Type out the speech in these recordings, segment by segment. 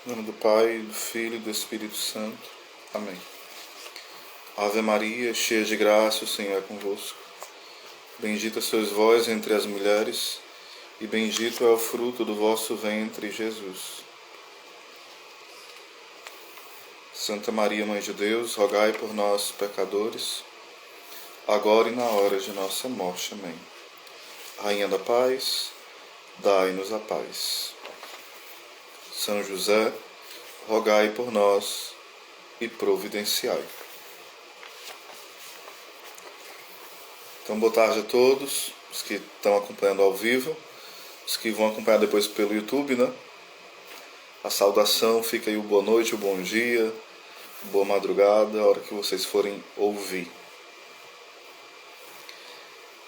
Em nome do Pai, do Filho e do Espírito Santo. Amém. Ave Maria, cheia de graça, o Senhor é convosco. Bendita sois vós entre as mulheres, e bendito é o fruto do vosso ventre, Jesus. Santa Maria, Mãe de Deus, rogai por nós, pecadores, agora e na hora de nossa morte. Amém. Rainha da Paz, dai-nos a paz. São José, rogai por nós e providenciai. Então, boa tarde a todos, os que estão acompanhando ao vivo, os que vão acompanhar depois pelo YouTube, né? A saudação, fica aí o boa noite, o bom dia, boa madrugada, a hora que vocês forem ouvir.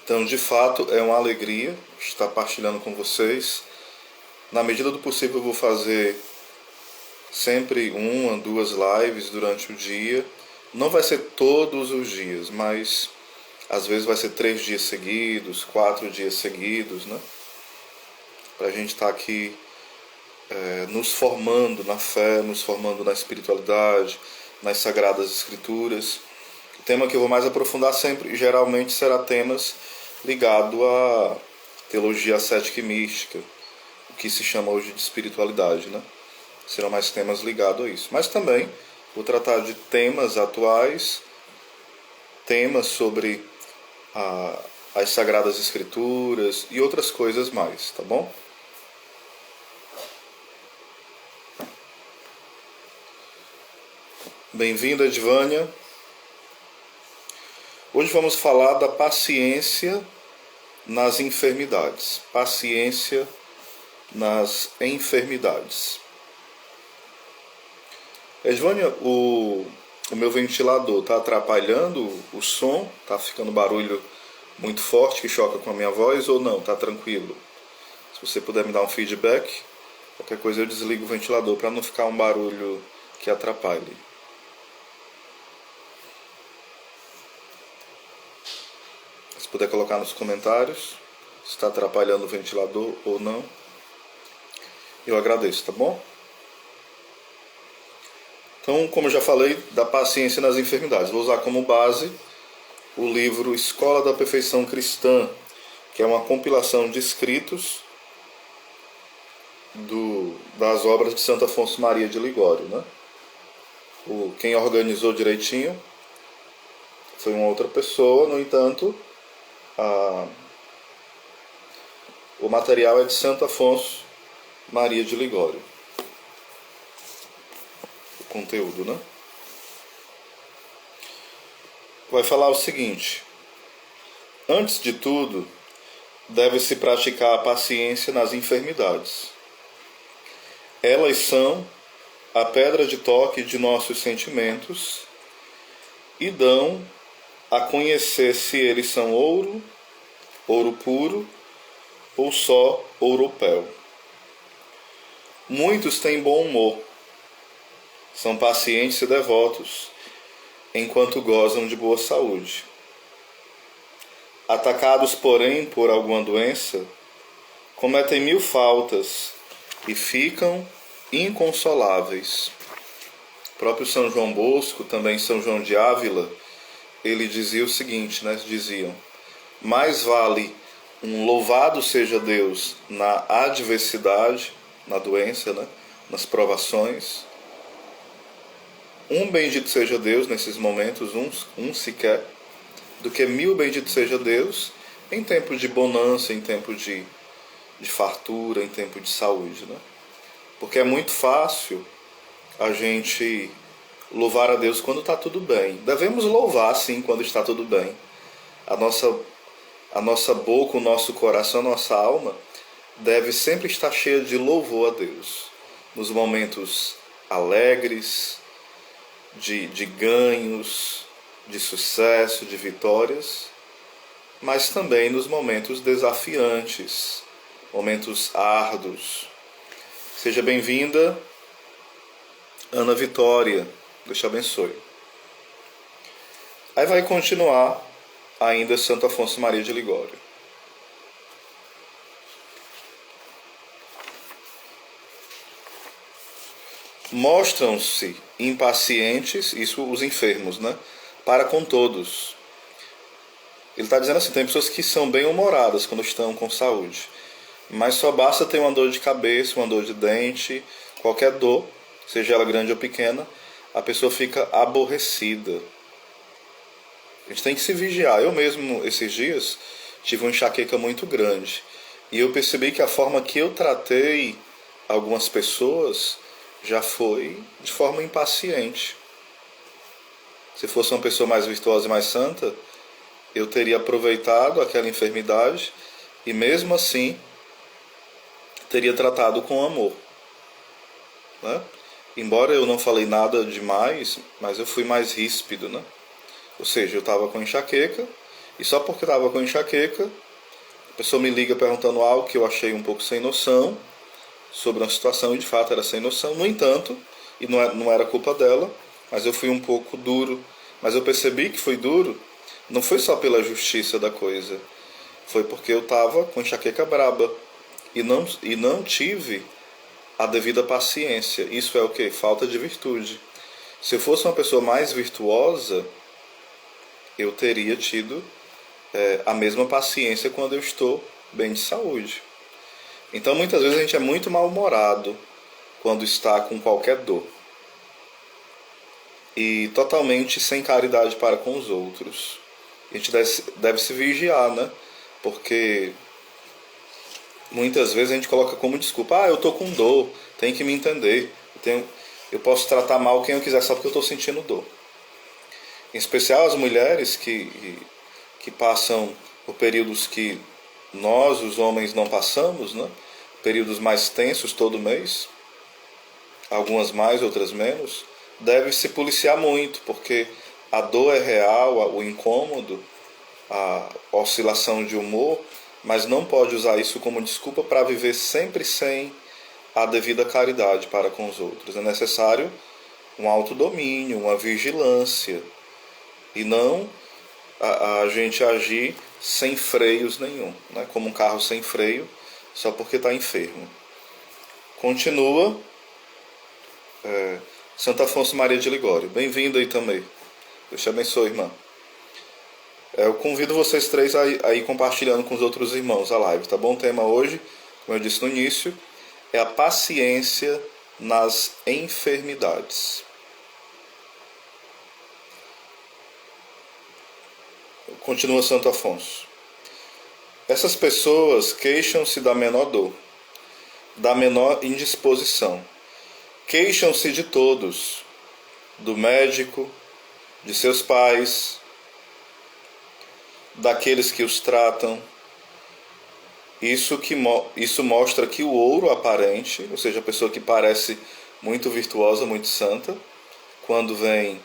Então, de fato, é uma alegria estar partilhando com vocês. Na medida do possível, eu vou fazer sempre 1, 2 lives durante o dia. Não vai ser todos os dias, mas às vezes vai ser 3 dias seguidos, 4 dias seguidos, né? Para a gente estar aqui nos formando na fé, nos formando na espiritualidade, nas Sagradas Escrituras. O tema que eu vou mais aprofundar sempre, geralmente, será temas ligados à teologia ascética e mística, o que se chama hoje de espiritualidade, né? Serão mais temas ligados a isso. Mas também vou tratar de temas atuais, temas sobre as Sagradas Escrituras e outras coisas mais, tá bom? Bem-vinda, Edvânia. Hoje vamos falar da paciência nas enfermidades. Paciência nas enfermidades. Edvânia, o meu ventilador está atrapalhando o som? Está ficando barulho muito forte que choca com a minha voz ou não? Está tranquilo? Se você puder me dar um feedback, qualquer coisa eu desligo o ventilador para não ficar um barulho que atrapalhe. Se puder colocar nos comentários se está atrapalhando o ventilador ou não, eu agradeço, tá bom? Então, como eu já falei, da paciência nas enfermidades. Vou usar como base o livro Escola da Perfeição Cristã, que é uma compilação de escritos das obras de Santo Afonso Maria de Ligório, né? Quem organizou direitinho foi uma outra pessoa, no entanto, o material é de Santo Afonso Maria de Ligório. Conteúdo, né? Vai falar o seguinte: antes de tudo, deve-se praticar a paciência nas enfermidades. Elas são a pedra de toque de nossos sentimentos e dão a conhecer se eles são ouro puro ou só ouropel. Muitos têm bom humor, são pacientes e devotos, enquanto gozam de boa saúde. Atacados, porém, por alguma doença, cometem 1000 faltas e ficam inconsoláveis. O próprio São João Bosco, também São João de Ávila, ele dizia o seguinte, né? Diziam: mais vale um louvado seja Deus na adversidade, na doença, né? Nas provações, um bendito seja Deus nesses momentos, um sequer, do que 1000 bendito seja Deus em tempo de bonança, em tempo de fartura, em tempo de saúde, né? Porque é muito fácil a gente louvar a Deus quando está tudo bem. Devemos louvar, sim, quando está tudo bem. A nossa boca, o nosso coração, a nossa alma deve sempre estar cheia de louvor a Deus. Nos momentos alegres, de ganhos, de sucesso, de vitórias, mas também nos momentos desafiantes, momentos árduos. Seja bem-vinda, Ana Vitória. Deus te abençoe. Aí vai continuar ainda Santo Afonso Maria de Ligório. mostram-se impacientes, isso os enfermos, né? Para com todos. Ele está dizendo assim, tem pessoas que são bem-humoradas quando estão com saúde, mas só basta ter uma dor de cabeça, uma dor de dente, qualquer dor, seja ela grande ou pequena, a pessoa fica aborrecida. A gente tem que se vigiar. Eu mesmo, esses dias, tive uma enxaqueca muito grande. E eu percebi que a forma que eu tratei algumas pessoas já foi de forma impaciente. Se fosse uma pessoa mais virtuosa e mais santa, eu teria aproveitado aquela enfermidade e mesmo assim teria tratado com amor, né? Embora eu não falei nada demais, mas eu fui mais ríspido, né? Ou seja, eu estava com enxaqueca e só porque estava com enxaqueca, a pessoa me liga perguntando algo que eu achei um pouco sem noção sobre uma situação e de fato era sem noção. No entanto, e não era culpa dela, mas eu fui um pouco duro. Mas eu percebi que foi duro, não foi só pela justiça da coisa, foi porque eu estava com enxaqueca braba e não tive a devida paciência. Isso é o que? Falta de virtude. Se eu fosse uma pessoa mais virtuosa, eu teria tido a mesma paciência quando eu estou bem de saúde. Então muitas vezes a gente é muito mal-humorado quando está com qualquer dor. E totalmente sem caridade para com os outros. A gente deve se vigiar, né? Porque muitas vezes a gente coloca como desculpa, eu tô com dor, tem que me entender. Eu posso tratar mal quem eu quiser só porque eu estou sentindo dor. Em especial as mulheres que passam por períodos que nós, os homens, não passamos, né? Períodos mais tensos todo mês, algumas mais, outras menos, deve se policiar muito, porque a dor é real, o incômodo, a oscilação de humor, mas não pode usar isso como desculpa para viver sempre sem a devida caridade para com os outros. É necessário um autodomínio, uma vigilância, e não a gente agir sem freios nenhum, né? Como um carro sem freio, só porque está enfermo. Continua Santo Afonso Maria de Ligório. Bem-vindo aí também. Deus te abençoe, irmã. Eu convido vocês três a ir compartilhando com os outros irmãos a live, tá bom? O tema hoje, como eu disse no início, é a paciência nas enfermidades. Continua Santo Afonso. Essas pessoas queixam-se da menor dor, da menor indisposição. Queixam-se de todos, do médico, de seus pais, daqueles que os tratam. Isso mostra que o ouro aparente, ou seja, a pessoa que parece muito virtuosa, muito santa, quando vem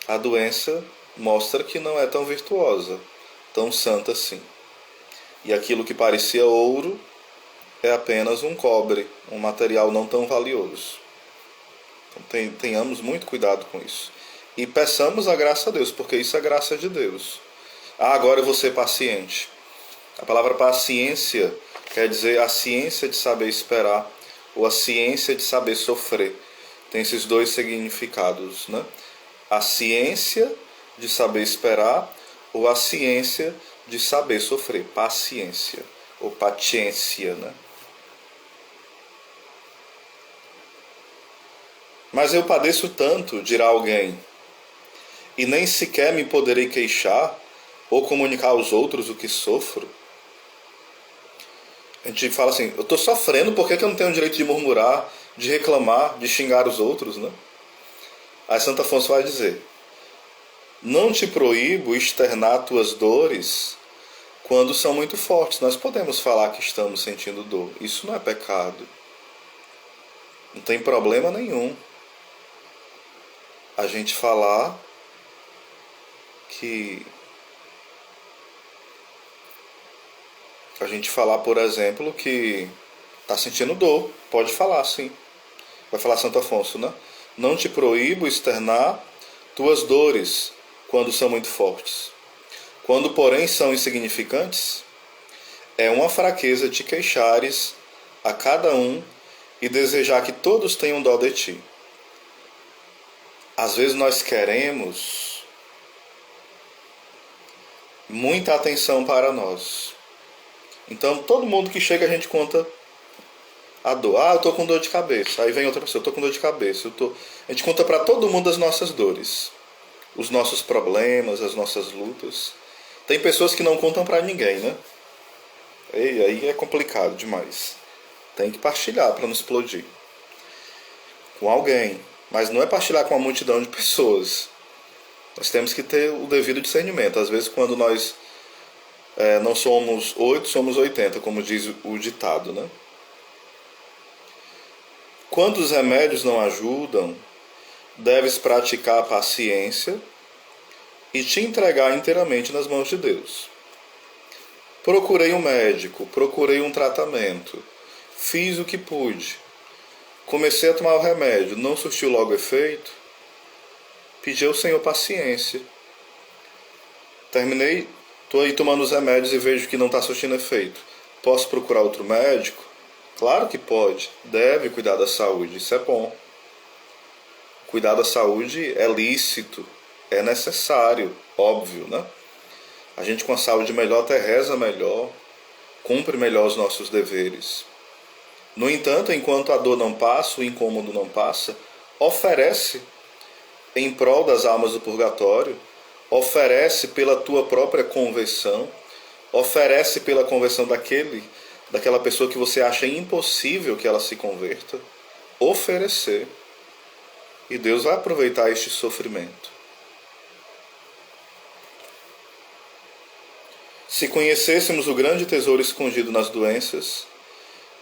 a doença, mostra que não é tão virtuosa, tão santa assim. E aquilo que parecia ouro é apenas um cobre, um material não tão valioso. Então tenhamos muito cuidado com isso. E peçamos a graça a Deus, porque isso é graça de Deus. Agora eu vou ser paciente. A palavra paciência quer dizer a ciência de saber esperar, ou a ciência de saber sofrer. Tem esses dois significados, né? A ciência de saber esperar, ou a ciência de saber sofrer. Paciência, ou patiência, né? Mas eu padeço tanto, dirá alguém, e nem sequer me poderei queixar ou comunicar aos outros o que sofro. A gente fala assim, eu estou sofrendo, por que eu não tenho o direito de murmurar, de reclamar, de xingar os outros, né? Aí Santo Afonso vai dizer, não te proíbo externar tuas dores quando são muito fortes. Nós podemos falar que estamos sentindo dor, isso não é pecado. Não tem problema nenhum a gente falar por exemplo, que está sentindo dor. Pode falar, sim. Vai falar Santo Afonso, né? Não te proíbo externar tuas dores quando são muito fortes. Quando, porém, são insignificantes, é uma fraqueza te queixares a cada um e desejar que todos tenham dó de ti. Às vezes nós queremos muita atenção para nós. Então todo mundo que chega a gente conta a dor. Ah, eu tô com dor de cabeça. Aí vem outra pessoa, eu tô com dor de cabeça. A gente conta para todo mundo as nossas dores, os nossos problemas, as nossas lutas. Tem pessoas que não contam para ninguém, né? E aí é complicado demais. Tem que partilhar para não explodir com alguém. Mas não é partilhar com uma multidão de pessoas. Nós temos que ter o devido discernimento. Às vezes, quando nós não somos 8, somos 80, como diz o ditado, né? Quando os remédios não ajudam, deves praticar a paciência e te entregar inteiramente nas mãos de Deus. Procurei um médico, procurei um tratamento, fiz o que pude, comecei a tomar o remédio, não surtiu logo efeito, pedi ao Senhor paciência. Terminei, estou aí tomando os remédios e vejo que não está surtindo efeito. Posso procurar outro médico? Claro que pode, deve cuidar da saúde, isso é bom. Cuidar da saúde é lícito, é necessário, óbvio, né? A gente com a saúde melhor até reza melhor, cumpre melhor os nossos deveres. No entanto, enquanto a dor não passa, o incômodo não passa, oferece em prol das almas do purgatório, oferece pela tua própria conversão, oferece pela conversão daquela pessoa que você acha impossível que ela se converta, oferecer. E Deus vai aproveitar este sofrimento. Se conhecêssemos o grande tesouro escondido nas doenças,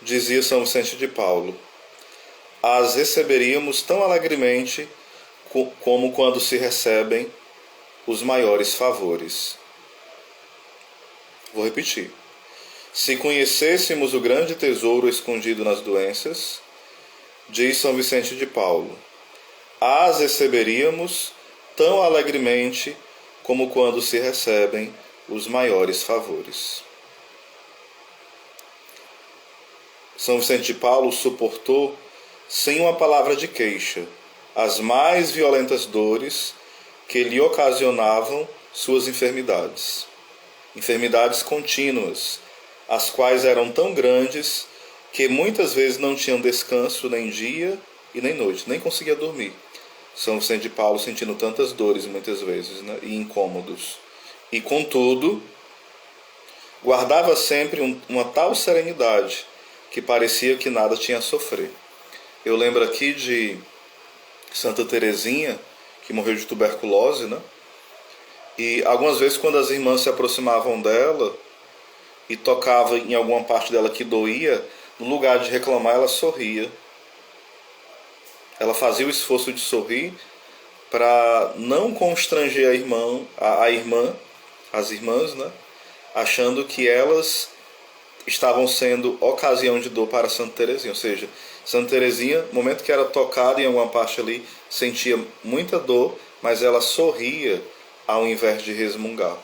dizia São Vicente de Paulo, as receberíamos tão alegremente como quando se recebem os maiores favores. Vou repetir. Se conhecêssemos o grande tesouro escondido nas doenças, diz São Vicente de Paulo, as receberíamos tão alegremente como quando se recebem os maiores favores. São Vicente de Paulo suportou, sem uma palavra de queixa, as mais violentas dores que lhe ocasionavam suas enfermidades. Enfermidades contínuas, as quais eram tão grandes que muitas vezes não tinham descanso nem dia e nem noite, nem conseguia dormir. São Vicente de Paulo sentindo tantas dores muitas vezes, né, e incômodos. E contudo, guardava sempre uma tal serenidade que parecia que nada tinha a sofrer. Eu lembro aqui de Santa Teresinha, que morreu de tuberculose, né? E algumas vezes quando as irmãs se aproximavam dela e tocavam em alguma parte dela que doía, no lugar de reclamar ela sorria. Ela fazia o esforço de sorrir para não constranger as irmãs, né? Achando que elas estavam sendo ocasião de dor para Santa Teresinha. Ou seja, Santa Teresinha, no momento que era tocada em alguma parte ali, sentia muita dor, mas ela sorria ao invés de resmungar,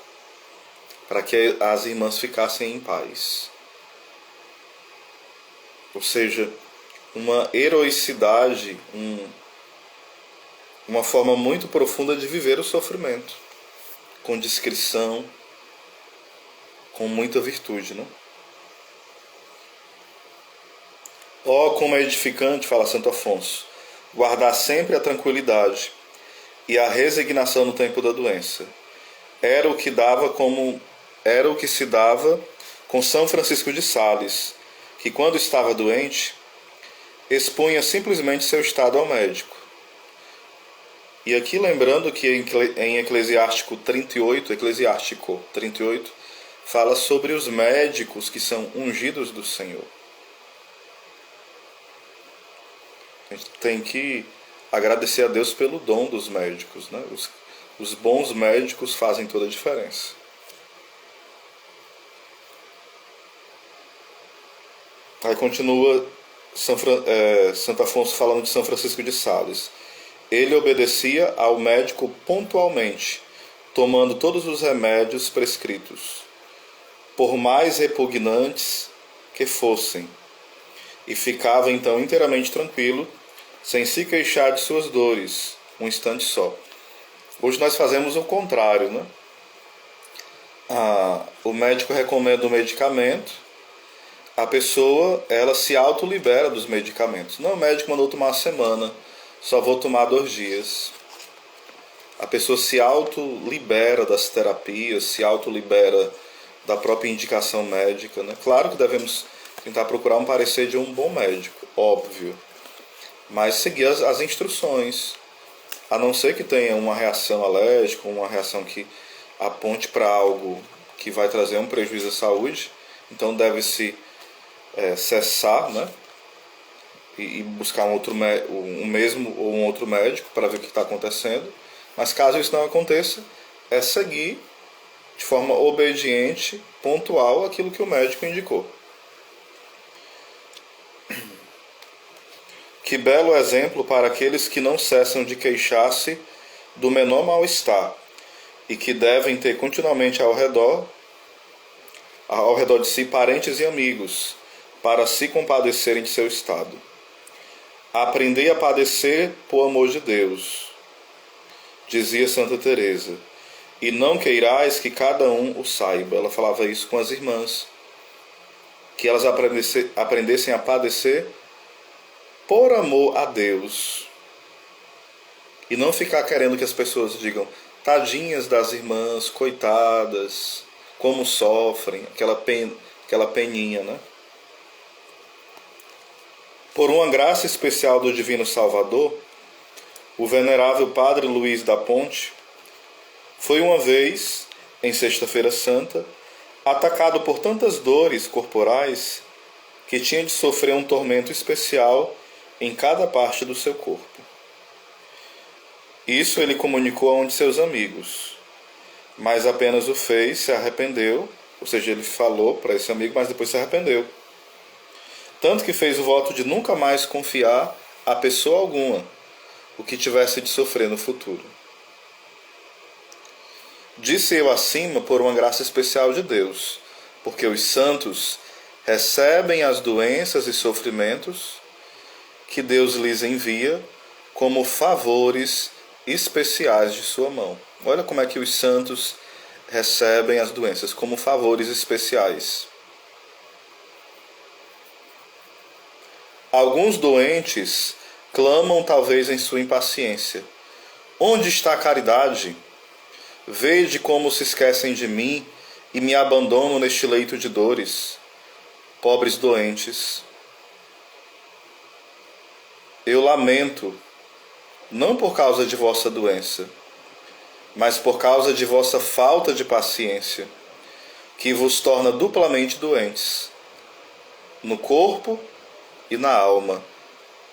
para que as irmãs ficassem em paz. Ou seja, uma heroicidade, uma forma muito profunda de viver o sofrimento, com discrição, com muita virtude, né? Ó, como é edificante, fala Santo Afonso, guardar sempre a tranquilidade e a resignação no tempo da doença. Era o que se dava com São Francisco de Sales, que quando estava doente, expunha simplesmente seu estado ao médico. E aqui lembrando que em Eclesiástico 38, fala sobre os médicos que são ungidos do Senhor. A gente tem que agradecer a Deus pelo dom dos médicos, né? Os bons médicos fazem toda a diferença. Aí continua Santo Afonso falando de São Francisco de Sales. Ele obedecia ao médico pontualmente, tomando todos os remédios prescritos, por mais repugnantes que fossem, e ficava então inteiramente tranquilo, sem se queixar de suas dores, um instante só. Hoje nós fazemos o contrário, né? O médico recomenda o medicamento, a pessoa ela se autolibera dos medicamentos. Não, o médico mandou tomar uma semana, só vou tomar 2 dias. A pessoa se autolibera das terapias, se autolibera da própria indicação médica, né? Claro que devemos tentar procurar um parecer de um bom médico, óbvio, mas seguir as instruções, a não ser que tenha uma reação alérgica, uma reação que aponte para algo que vai trazer um prejuízo à saúde, então deve-se cessar, né? E buscar um mesmo ou um outro médico para ver o que está acontecendo. Mas caso isso não aconteça, é seguir de forma obediente, pontual, aquilo que o médico indicou. Que belo exemplo para aqueles que não cessam de queixar-se do menor mal-estar e que devem ter continuamente ao redor de si parentes e amigos, para se compadecerem de seu estado. Aprendei a padecer por amor de Deus, dizia Santa Teresa, e não queirais que cada um o saiba. Ela falava isso com as irmãs, que elas aprendessem a padecer por amor a Deus, e não ficar querendo que as pessoas digam, tadinhas das irmãs, coitadas, como sofrem, aquela peninha, né? Por uma graça especial do Divino Salvador, o venerável Padre Luís da Ponte foi uma vez, em Sexta-feira Santa, atacado por tantas dores corporais que tinha de sofrer um tormento especial em cada parte do seu corpo. Isso ele comunicou a um de seus amigos, mas apenas o fez, se arrependeu, ou seja, ele falou para esse amigo, mas depois se arrependeu. Tanto que fez o voto de nunca mais confiar a pessoa alguma o que tivesse de sofrer no futuro. Disse eu acima por uma graça especial de Deus, porque os santos recebem as doenças e sofrimentos que Deus lhes envia como favores especiais de sua mão. Olha como é que os santos recebem as doenças, como favores especiais. Alguns doentes clamam talvez em sua impaciência: onde está a caridade? Vede como se esquecem de mim e me abandonam neste leito de dores. Pobres doentes, eu lamento, não por causa de vossa doença, mas por causa de vossa falta de paciência, que vos torna duplamente doentes, no corpo e na alma.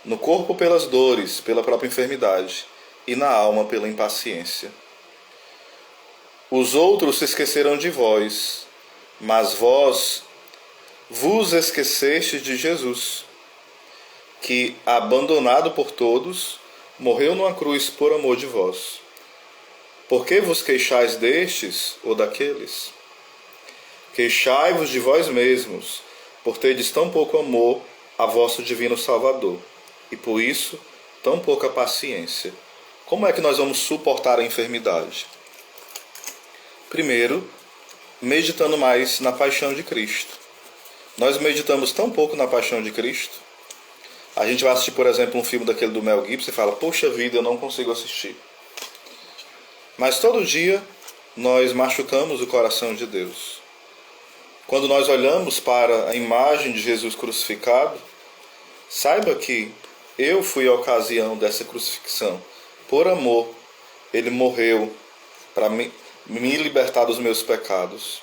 No corpo pelas dores, pela própria enfermidade, e na alma pela impaciência. Os outros se esqueceram de vós, mas vós vos esquecestes de Jesus, que, abandonado por todos, morreu numa cruz por amor de vós. Por que vos queixais destes ou daqueles? Queixai-vos de vós mesmos, por terdes tão pouco amor a vosso divino Salvador, e por isso tão pouca paciência. Como é que nós vamos suportar a enfermidade? Primeiro, meditando mais na paixão de Cristo. Nós meditamos tão pouco na paixão de Cristo. A gente vai assistir, por exemplo, um filme daquele do Mel Gibson e fala, poxa vida, eu não consigo assistir. Mas todo dia nós machucamos o coração de Deus. Quando nós olhamos para a imagem de Jesus crucificado, saiba que eu fui a ocasião dessa crucifixão. Por amor, Ele morreu para me libertar dos meus pecados.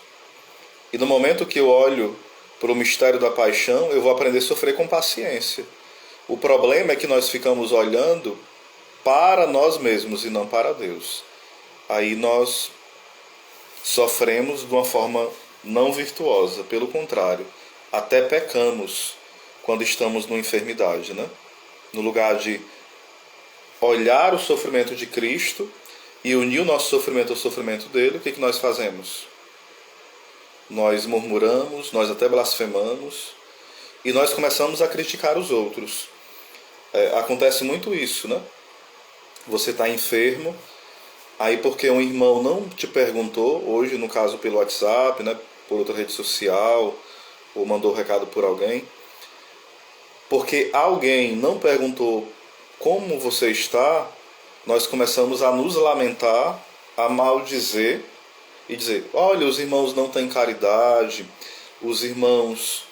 E no momento que eu olho para o mistério da paixão, eu vou aprender a sofrer com paciência. O problema é que nós ficamos olhando para nós mesmos e não para Deus. Aí nós sofremos de uma forma não virtuosa. Pelo contrário, até pecamos quando estamos numa enfermidade, né? No lugar de olhar o sofrimento de Cristo e unir o nosso sofrimento ao sofrimento dele, o que nós fazemos? Nós murmuramos, nós até blasfemamos e nós começamos a criticar os outros. Acontece muito isso, né? você está enfermo, aí porque um irmão não te perguntou, hoje no caso pelo WhatsApp, né, por outra rede social, ou mandou um recado por alguém, porque alguém não perguntou como você está, nós começamos a nos lamentar, a maldizer e dizer, olha, os irmãos não têm caridade, os irmãos,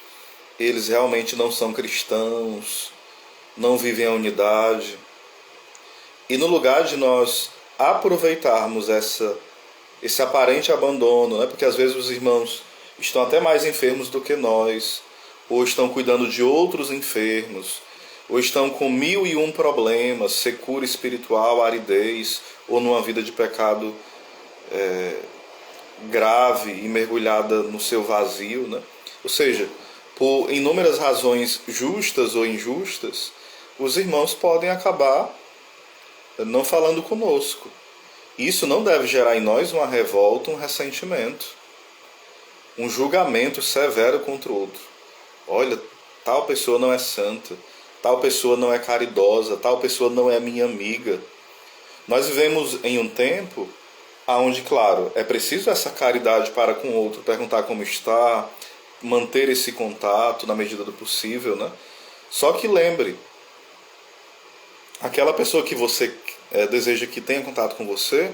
eles realmente não são cristãos, não vivem a unidade. E no lugar de nós aproveitarmos esse aparente abandono, né? Porque às vezes os irmãos estão até mais enfermos do que nós, ou estão cuidando de outros enfermos, ou estão com 1001 problemas, secura espiritual, aridez, ou numa vida de pecado grave e mergulhada no seu vazio, né? Ou seja, por inúmeras razões justas ou injustas, os irmãos podem acabar não falando conosco. Isso não deve gerar em nós uma revolta, um ressentimento, um julgamento severo contra o outro. Olha, tal pessoa não é santa, tal pessoa não é caridosa, tal pessoa não é minha amiga. Nós vivemos em um tempo onde, claro, é preciso essa caridade para com o outro, perguntar como está, manter esse contato na medida do possível, né? Só que lembre, aquela pessoa que você deseja que tenha contato com você,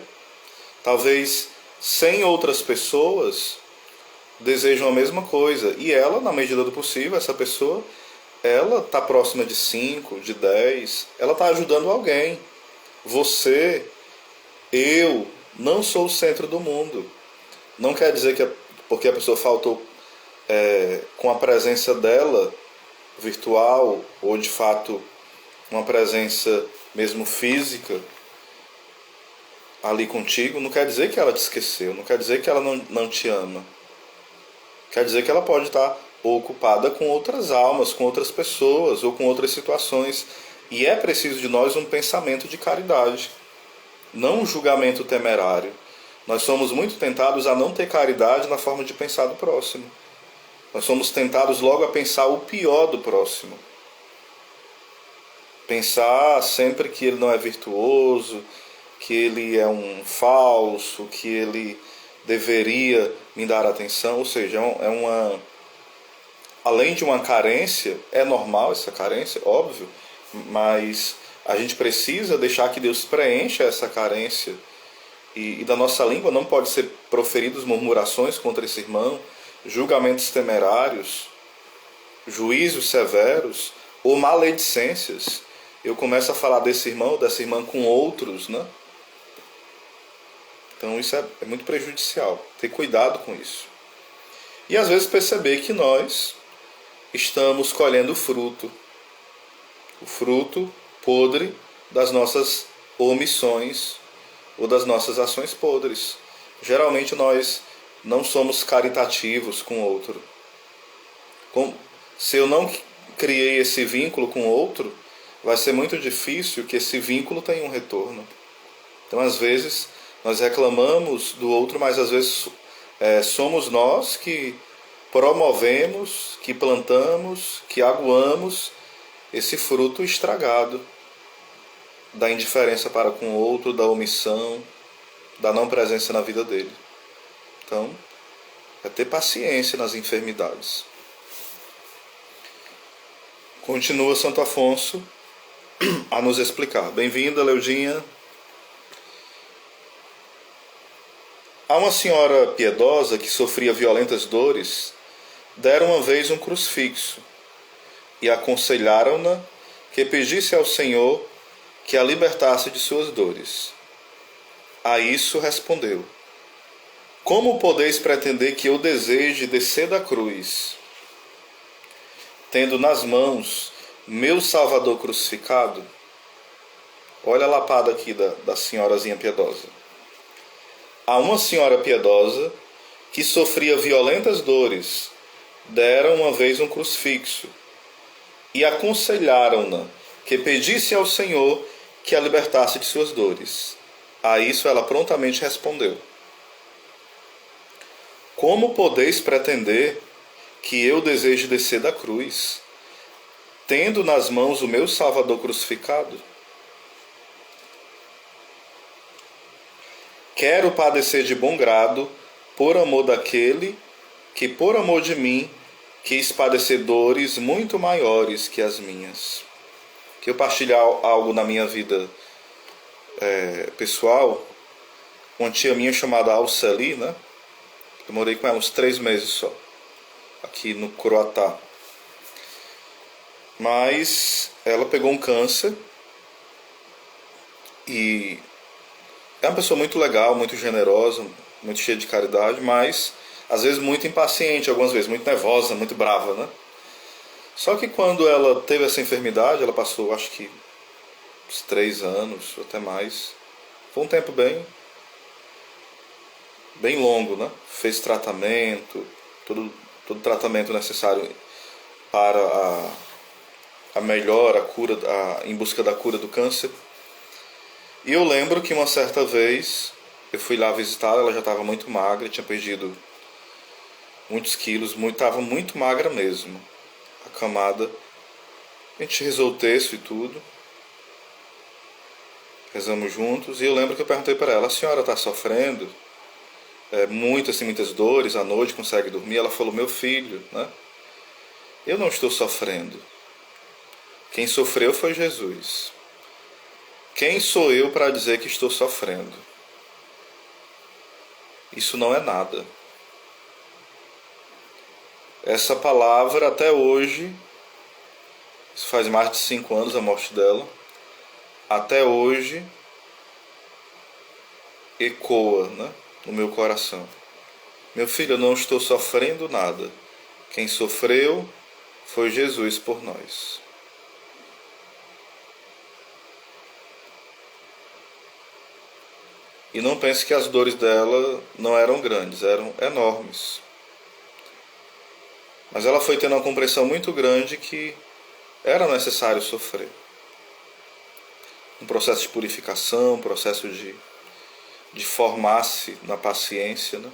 talvez 100 outras pessoas desejam a mesma coisa. E ela, na medida do possível, essa pessoa, ela está próxima de 5, de 10, ela está ajudando alguém. Você, eu, não sou o centro do mundo. Não quer dizer que porque a pessoa faltou com a presença dela, virtual, ou de fato uma presença mesmo física ali contigo, não quer dizer que ela te esqueceu, não quer dizer que ela não te ama. Quer dizer que ela pode estar ocupada com outras almas, com outras pessoas ou com outras situações. E é preciso de nós um pensamento de caridade, não um julgamento temerário. Nós somos muito tentados a não ter caridade na forma de pensar do próximo. Nós somos tentados logo a pensar o pior do próximo. Pensar sempre que ele não é virtuoso, que ele é um falso, que ele deveria me dar atenção. Ou seja, além de uma carência, é normal essa carência, óbvio, mas a gente precisa deixar que Deus preencha essa carência. E da nossa língua não pode ser proferidos murmurações contra esse irmão, julgamentos temerários, juízos severos ou maledicências. Eu começo a falar desse irmão ou dessa irmã com outros, né? Então isso é muito prejudicial. Ter cuidado com isso. E às vezes perceber que nós estamos colhendo o fruto podre das nossas omissões ou das nossas ações podres. Geralmente nós não somos caritativos com o outro. Se eu não criei esse vínculo com o outro, vai ser muito difícil que esse vínculo tenha um retorno. Então, às vezes, nós reclamamos do outro, mas às vezes somos nós que promovemos, que plantamos, que aguamos esse fruto estragado da indiferença para com o outro, da omissão, da não presença na vida dele. Então, é ter paciência nas enfermidades. Continua Santo Afonso a nos explicar. Bem-vinda, Leudinha. A uma senhora piedosa que sofria violentas dores, deram uma vez um crucifixo e aconselharam-na que pedisse ao Senhor que a libertasse de suas dores. A isso respondeu: como podeis pretender que eu deseje descer da cruz, tendo nas mãos meu Salvador crucificado? Olha a lapada aqui da senhorazinha piedosa. A uma senhora piedosa que sofria violentas dores, deram uma vez um crucifixo e aconselharam-na que pedisse ao Senhor que a libertasse de suas dores. A isso ela prontamente respondeu: como podeis pretender que eu deseje descer da cruz, tendo nas mãos o meu Salvador crucificado? Quero padecer de bom grado, por amor daquele que, por amor de mim, quis padecer dores muito maiores que as minhas. Que eu partilhar algo na minha vida pessoal. Uma tia minha chamada Alceli, né? Eu morei com ela uns 3 meses só, aqui no Croatá. Mas ela pegou um câncer e é uma pessoa muito legal, muito generosa, muito cheia de caridade, mas às vezes muito impaciente, algumas vezes muito nervosa, muito brava, né? Só que quando ela teve essa enfermidade, ela passou, acho que uns 3 anos, ou até mais. Foi um tempo bem longo, né? Fez tratamento, todo tratamento necessário para a melhora, a cura, em busca da cura do câncer. E eu lembro que uma certa vez eu fui lá visitá-la, ela já estava muito magra, tinha perdido muitos quilos, estava muito magra mesmo, acamada. A gente rezou o texto e tudo, rezamos juntos, e eu lembro que eu perguntei para ela: a senhora está sofrendo? Muitas dores, à noite consegue dormir? Ela falou: meu filho, né? Eu não estou sofrendo. Quem sofreu foi Jesus. Quem sou eu para dizer que estou sofrendo? Isso não é nada. Essa palavra até hoje, isso faz mais de 5 anos a morte dela, até hoje ecoa, né, no meu coração. Meu filho, eu não estou sofrendo nada. Quem sofreu foi Jesus por nós. E não pense que as dores dela não eram grandes, eram enormes. Mas ela foi tendo uma compreensão muito grande que era necessário sofrer. Um processo de purificação, um processo de formar-se na paciência, né?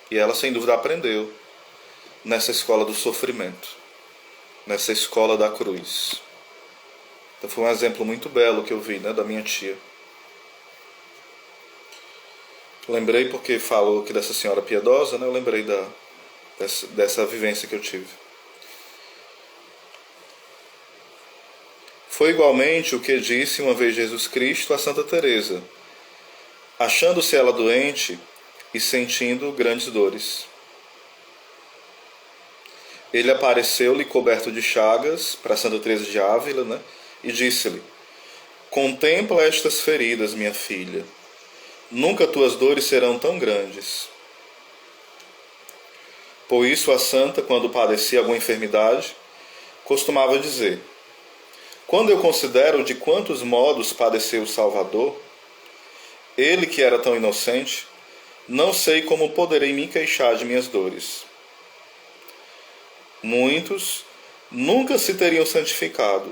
E ela, sem dúvida, aprendeu nessa escola do sofrimento, nessa escola da cruz. Então foi um exemplo muito belo que eu vi, né, da minha tia. Lembrei porque falou que dessa senhora piedosa, né? Eu lembrei dessa vivência que eu tive. Foi igualmente o que disse uma vez Jesus Cristo a Santa Teresa, achando-se ela doente e sentindo grandes dores. Ele apareceu-lhe coberto de chagas, para Santa Teresa de Ávila, né? E disse-lhe: contempla estas feridas, minha filha. Nunca tuas dores serão tão grandes. Por isso a santa, quando padecia alguma enfermidade, costumava dizer: quando eu considero de quantos modos padeceu o Salvador, ele que era tão inocente, não sei como poderei me queixar de minhas dores. Muitos nunca se teriam santificado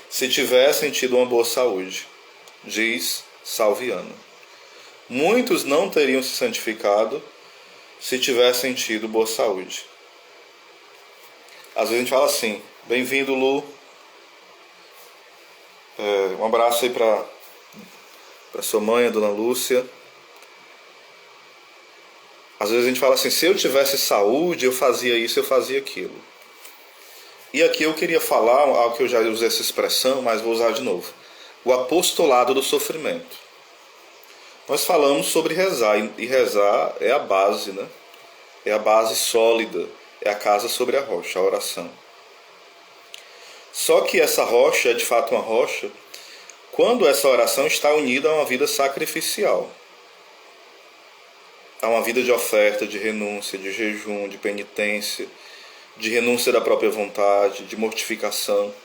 se tivessem tido uma boa saúde, diz Salviano. Muitos não teriam se santificado se tivessem tido boa saúde. Às vezes a gente fala assim: bem-vindo, Lu. Um abraço aí para sua mãe, a dona Lúcia. Às vezes a gente fala assim: se eu tivesse saúde, eu fazia isso, eu fazia aquilo. E aqui eu queria falar algo que eu já usei essa expressão, mas vou usar de novo: o apostolado do sofrimento. Nós falamos sobre rezar, e rezar é a base, né? É a base sólida, é a casa sobre a rocha, a oração. Só que essa rocha é de fato uma rocha quando essa oração está unida a uma vida sacrificial, a uma vida de oferta, de renúncia, de jejum, de penitência, de renúncia da própria vontade, de mortificação.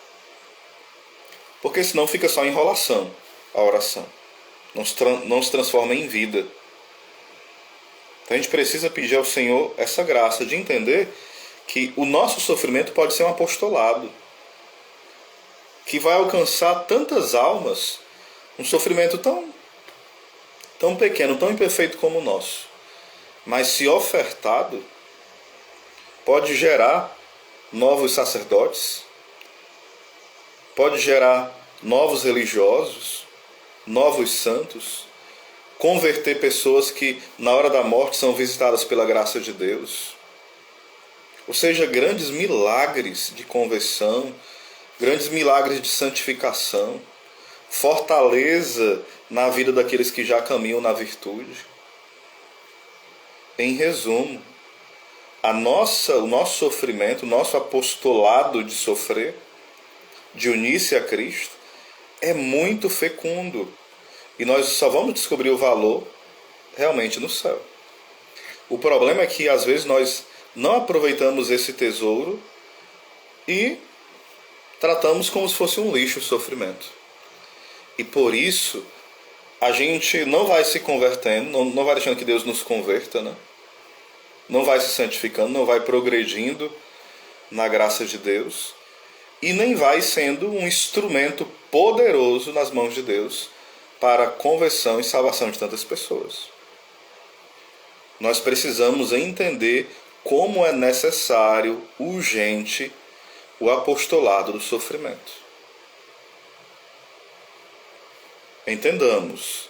Porque senão fica só enrolação a oração. Não se transforma em vida. Então a gente precisa pedir ao Senhor essa graça de entender que o nosso sofrimento pode ser um apostolado, que vai alcançar tantas almas, um sofrimento tão pequeno, tão imperfeito como o nosso. Mas se ofertado, pode gerar novos sacerdotes, pode gerar novos religiosos, novos santos, converter pessoas que na hora da morte são visitadas pela graça de Deus. Ou seja, grandes milagres de conversão, grandes milagres de santificação, fortaleza na vida daqueles que já caminham na virtude. Em resumo, o nosso sofrimento, o nosso apostolado de sofrer, de unir-se a Cristo, é muito fecundo. E nós só vamos descobrir o valor realmente no céu. O problema é que às vezes nós não aproveitamos esse tesouro e tratamos como se fosse um lixo o sofrimento. E por isso a gente não vai se convertendo, não vai deixando que Deus nos converta, né? Não vai se santificando, não vai progredindo na graça de Deus e nem vai sendo um instrumento poderoso nas mãos de Deus para a conversão e salvação de tantas pessoas. Nós precisamos entender como é necessário, urgente, o apostolado do sofrimento. Entendamos,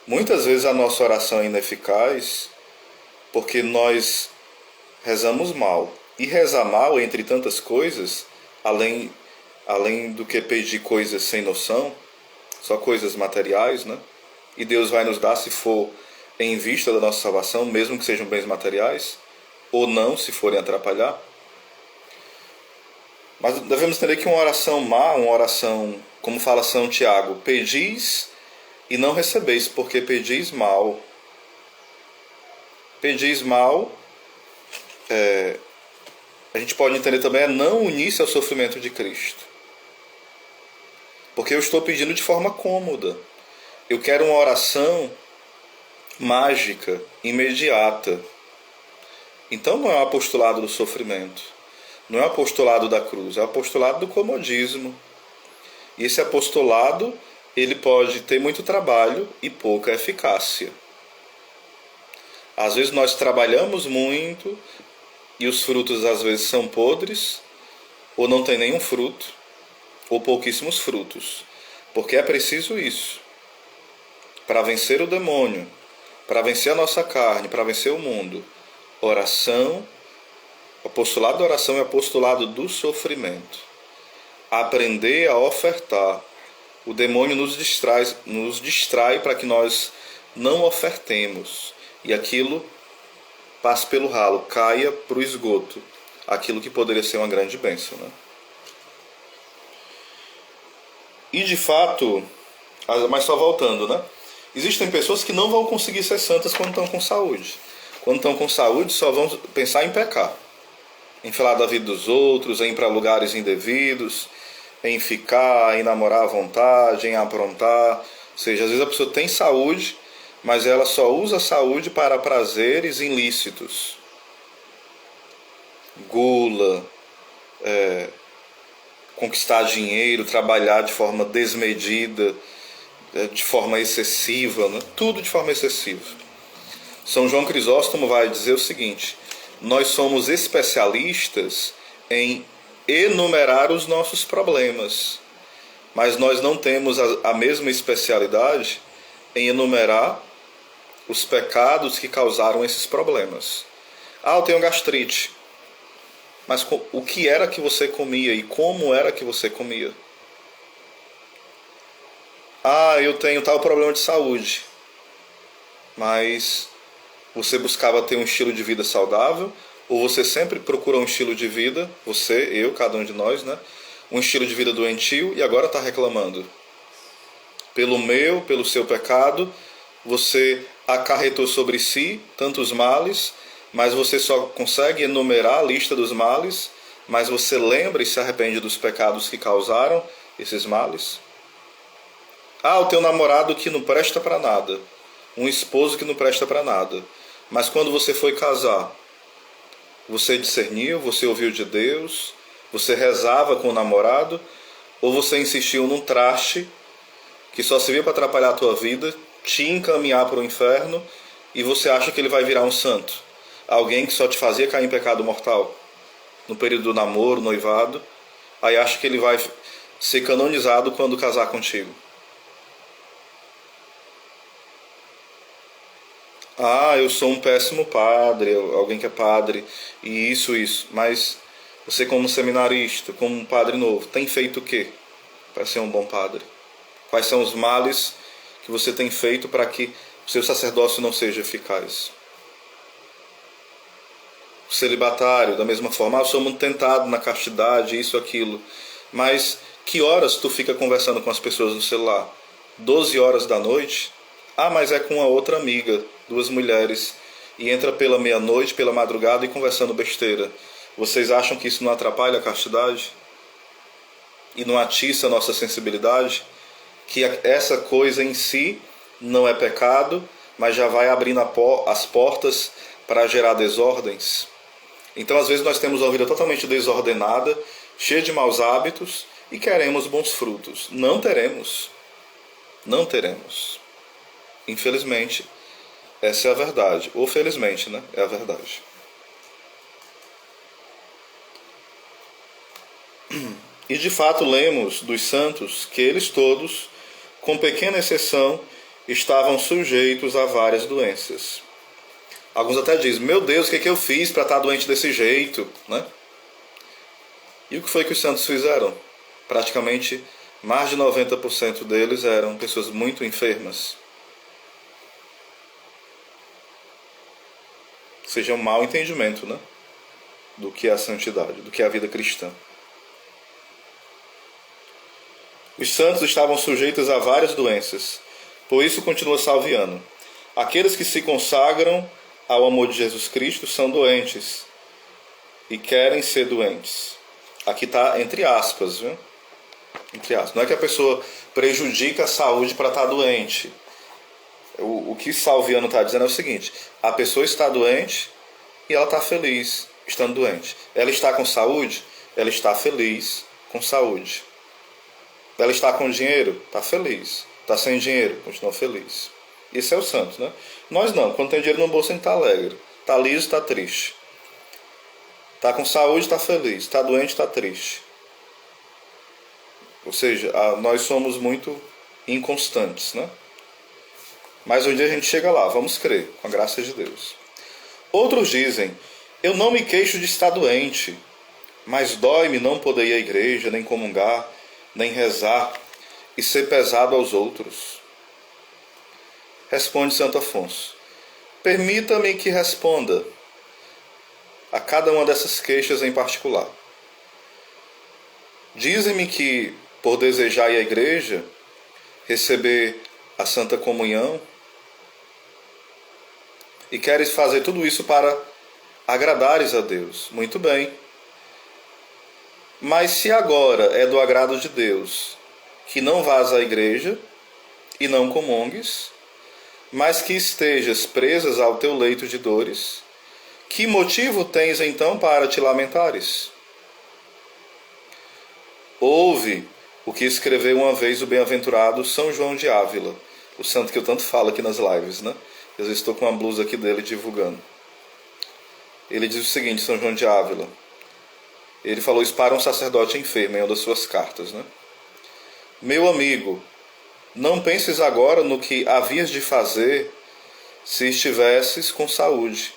muitas vezes a nossa oração é ineficaz porque nós rezamos mal. E rezar mal, entre tantas coisas, além do que pedir coisas sem noção, só coisas materiais, né? E Deus vai nos dar se for em vista da nossa salvação, mesmo que sejam bens materiais, ou não, se forem atrapalhar. Mas devemos entender que uma oração má, uma oração, como fala São Tiago, pedis e não recebeis, porque pedis mal. Pedis mal, a gente pode entender também, é não unir-se ao sofrimento de Cristo. Porque eu estou pedindo de forma cômoda. Eu quero uma oração mágica, imediata. Então não é o apostolado do sofrimento. Não é o apostolado da cruz, é o apostolado do comodismo. E esse apostolado, ele pode ter muito trabalho e pouca eficácia. Às vezes nós trabalhamos muito e os frutos às vezes são podres, ou não tem nenhum fruto, ou pouquíssimos frutos. Porque é preciso isso. Para vencer o demônio, para vencer a nossa carne, para vencer o mundo. Oração, apostolado da oração é apostolado do sofrimento. Aprender a ofertar. O demônio nos distrai para que nós não ofertemos. E aquilo passe pelo ralo, caia para o esgoto. Aquilo que poderia ser uma grande bênção, né? E de fato, mas só voltando, né? Existem pessoas que não vão conseguir ser santas quando estão com saúde. Quando estão com saúde, só vão pensar em pecar. Em falar da vida dos outros, em ir para lugares indevidos, em ficar, em namorar à vontade, em aprontar. Ou seja, às vezes a pessoa tem saúde, mas ela só usa a saúde para prazeres ilícitos. Gula, conquistar dinheiro, trabalhar de forma desmedida, de forma excessiva, né? Tudo de forma excessiva. São João Crisóstomo vai dizer o seguinte: nós somos especialistas em enumerar os nossos problemas, mas nós não temos a mesma especialidade em enumerar os pecados que causaram esses problemas. Ah, eu tenho gastrite. Mas o que era que você comia e como era que você comia? Ah, eu tenho tal problema de saúde. Mas você buscava ter um estilo de vida saudável? Ou você sempre procurou um estilo de vida, você, eu, cada um de nós, né? Um estilo de vida doentio e agora está reclamando? Pelo seu pecado, você acarretou sobre si tantos males, mas você só consegue enumerar a lista dos males, mas você lembra e se arrepende dos pecados que causaram esses males? Ah, o teu namorado que não presta para nada, um esposo que não presta para nada, mas quando você foi casar, você discerniu, você ouviu de Deus, você rezava com o namorado, ou você insistiu num traste que só servia para atrapalhar a tua vida, te encaminhar para o inferno, e você acha que ele vai virar um santo? Alguém que só te fazia cair em pecado mortal no período do namoro, noivado, aí acha que ele vai ser canonizado quando casar contigo. Ah, eu sou um péssimo padre, alguém que é padre, e isso. Mas você, como seminarista, como um padre novo, tem feito o quê para ser um bom padre? Quais são os males que você tem feito para que o seu sacerdócio não seja eficaz? O celibatário, da mesma forma, eu sou muito tentado na castidade, isso, aquilo. Mas que horas tu fica conversando com as pessoas no celular? 12 horas da noite? Ah, mas é com a outra amiga, duas mulheres, e entra pela meia-noite, pela madrugada e conversando besteira. Vocês acham que isso não atrapalha a castidade? E não atiça a nossa sensibilidade? Que essa coisa em si não é pecado, mas já vai abrindo as portas para gerar desordens? Então, às vezes, nós temos uma vida totalmente desordenada, cheia de maus hábitos e queremos bons frutos. Não teremos. Não teremos. Infelizmente, essa é a verdade. Ou felizmente, né? É a verdade. E de fato lemos dos santos que eles todos, com pequena exceção, estavam sujeitos a várias doenças. Alguns até dizem, meu Deus, o que eu fiz para estar doente desse jeito? Né? E o que foi que os santos fizeram? Praticamente mais de 90% deles eram pessoas muito enfermas. Ou seja, um mau entendimento, né? Do que é a santidade, do que é a vida cristã. Os santos estavam sujeitos a várias doenças, por isso continua Salviano. Aqueles que se consagram ao amor de Jesus Cristo são doentes e querem ser doentes. Aqui está entre aspas, viu? Entre aspas. Não é que a pessoa prejudica a saúde para estar doente. O que Salviano está dizendo é o seguinte: a pessoa está doente e ela está feliz estando doente. Ela está com saúde, ela está feliz com saúde. Ela está com dinheiro, está feliz. Está sem dinheiro, continua feliz. Esse é o santo, né? Nós não. Quando tem dinheiro no bolso, a gente está alegre. Está liso, está triste. Está com saúde, está feliz. Está doente, está triste. Ou seja, nós somos muito inconstantes, né? Mas um dia a gente chega lá, vamos crer, com a graça de Deus. Outros dizem, eu não me queixo de estar doente, mas dói-me não poder ir à igreja, nem comungar, nem rezar e ser pesado aos outros. Responde Santo Afonso, permita-me que responda a cada uma dessas queixas em particular. Dizem-me que, por desejar ir à igreja, receber a Santa Comunhão, e queres fazer tudo isso para agradares a Deus. Muito bem. Mas se agora é do agrado de Deus que não vás à igreja e não comungues, mas que estejas presas ao teu leito de dores, que motivo tens então para te lamentares? Ouve o que escreveu uma vez o bem-aventurado São João de Ávila, o santo que eu tanto falo aqui nas lives, né? Eu estou com uma blusa aqui dele divulgando. Ele diz o seguinte, São João de Ávila. Ele falou isso para um sacerdote enfermo em uma das suas cartas, né? Meu amigo, não penses agora no que havias de fazer se estivesses com saúde,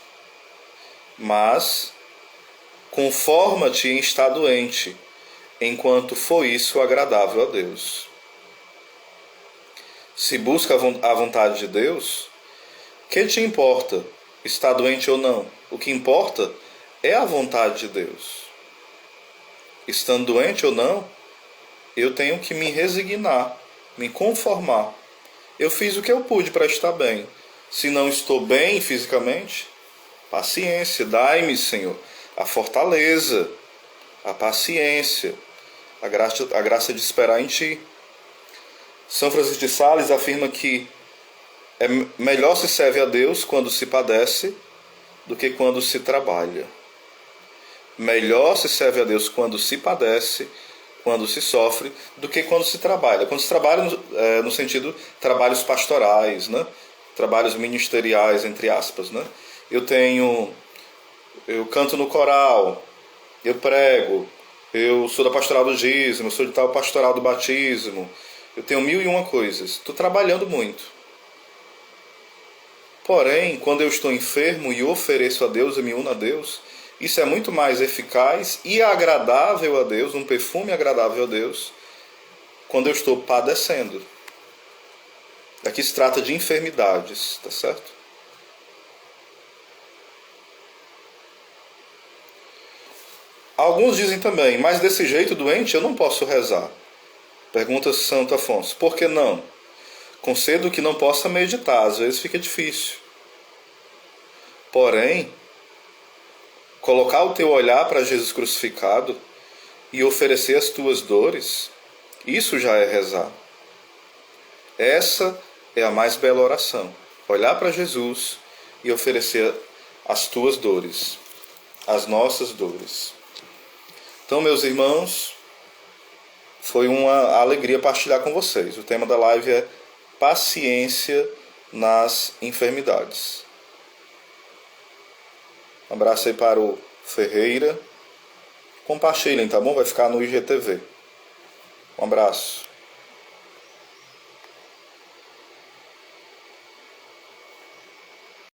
mas conforma-te em estar doente, enquanto for isso agradável a Deus. Se busca a vontade de Deus, que te importa estar doente ou não? O que importa é a vontade de Deus. Estando doente ou não, eu tenho que me resignar, me conformar. Eu fiz o que eu pude para estar bem. Se não estou bem fisicamente, paciência, dai-me, Senhor, a fortaleza, a paciência, a graça de esperar em Ti. São Francisco de Sales afirma que é melhor se serve a Deus quando se padece do que quando se trabalha. Melhor se serve a Deus quando se padece, quando se sofre, do que quando se trabalha. Quando se trabalha no sentido trabalhos pastorais, né? Trabalhos ministeriais, entre aspas, né? Eu canto no coral, eu prego, eu sou da pastoral do dízimo, eu sou de tal pastoral do batismo, eu tenho 1001 coisas. Estou trabalhando muito. Porém, quando eu estou enfermo e ofereço a Deus e me uno a Deus, isso é muito mais eficaz e agradável a Deus, um perfume agradável a Deus, quando eu estou padecendo. Aqui se trata de enfermidades, tá certo? Alguns dizem também, mas desse jeito doente eu não posso rezar. Pergunta Santo Afonso, por que não? Concedo que não possa meditar, às vezes fica difícil. Porém, colocar o teu olhar para Jesus crucificado e oferecer as tuas dores, isso já é rezar. Essa é a mais bela oração. Olhar para Jesus e oferecer as tuas dores, as nossas dores. Então, meus irmãos, foi uma alegria partilhar com vocês. O tema da live é paciência nas enfermidades. Um abraço aí para o Ferreira. Compartilhem, tá bom? Vai ficar no IGTV. Um abraço.